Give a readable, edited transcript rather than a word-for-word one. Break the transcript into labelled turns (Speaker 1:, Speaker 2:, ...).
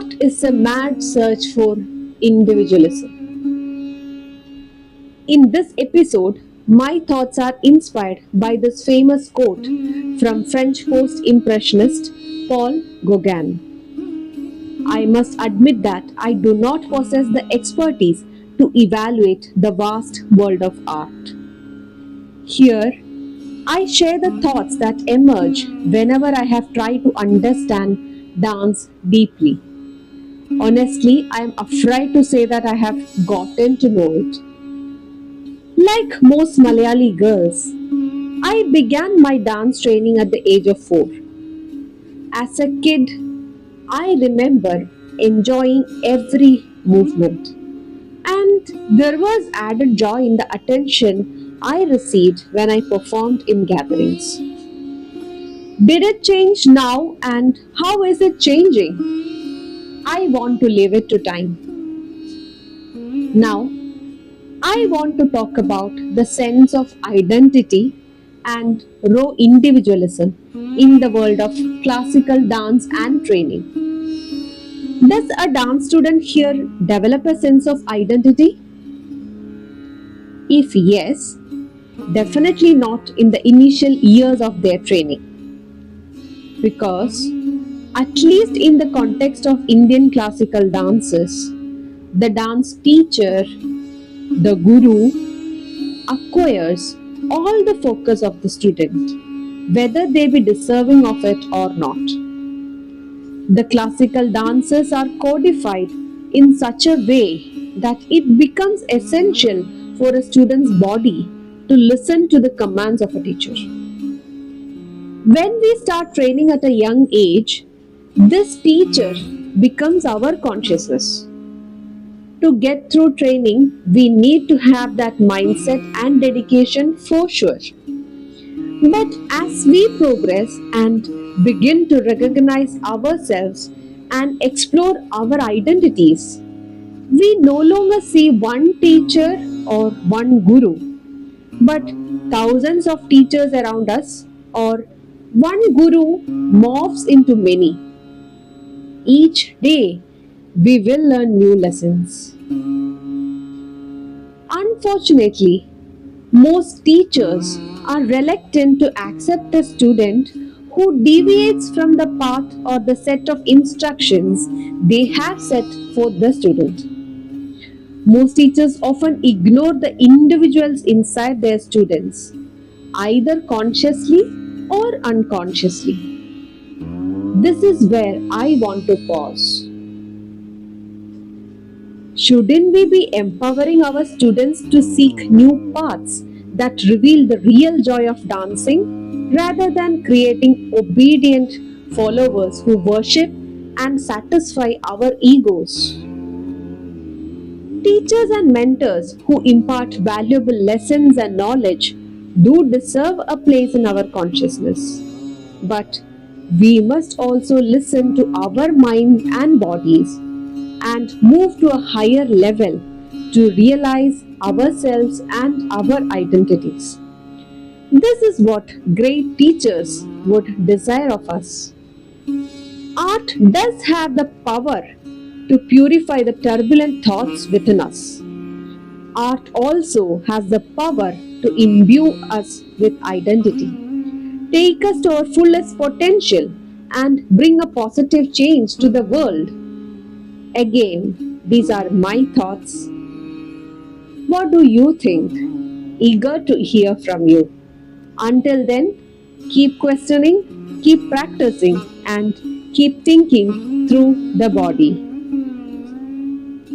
Speaker 1: Art is a mad search for individualism. In this episode, my thoughts are inspired by this famous quote from French post impressionist Paul Gauguin. I must admit that I do not possess the expertise to evaluate the vast world of art. Here, I share the thoughts that emerge whenever I have tried to understand dance deeply. Honestly, I am afraid to say that I have gotten to know it. Like most Malayali girls, I began my dance training at the age of 4. As a kid, I remember enjoying every movement, and there was added joy in the attention I received when I performed in gatherings. Did it change now, and how is it changing? I want to leave it to time. Now, I want to talk about the sense of identity and raw individualism in the world of classical dance and training. Does a dance student here develop a sense of identity? If yes, definitely not in the initial years of their training. Because, at least in the context of Indian classical dances, the dance teacher, the guru, acquires all the focus of the student, whether they be deserving of it or not. The classical dances are codified in such a way that it becomes essential for a student's body to listen to the commands of a teacher. When we start training at a young age, this teacher becomes our consciousness. To get through training, we need to have that mindset and dedication for sure. But as we progress and begin to recognize ourselves and explore our identities, we no longer see one teacher or one guru, but thousands of teachers around us, or one guru morphs into many. Each day, we will learn new lessons. Unfortunately, most teachers are reluctant to accept a student who deviates from the path or the set of instructions they have set for the student. Most teachers often ignore the individuals inside their students, either consciously or unconsciously. This is where I want to pause. Shouldn't we be empowering our students to seek new paths that reveal the real joy of dancing rather than creating obedient followers who worship and satisfy our egos? Teachers and mentors who impart valuable lessons and knowledge do deserve a place in our consciousness. But we must also listen to our minds and bodies and move to a higher level to realize ourselves and our identities. This is what great teachers would desire of us. Art does have the power to purify the turbulent thoughts within us. Art also has the power to imbue us with identity, take us to our fullest potential, and bring a positive change to the world. Again, these are my thoughts. What do you think? Eager to hear from you. Until then, keep questioning, keep practicing, and keep thinking through the body.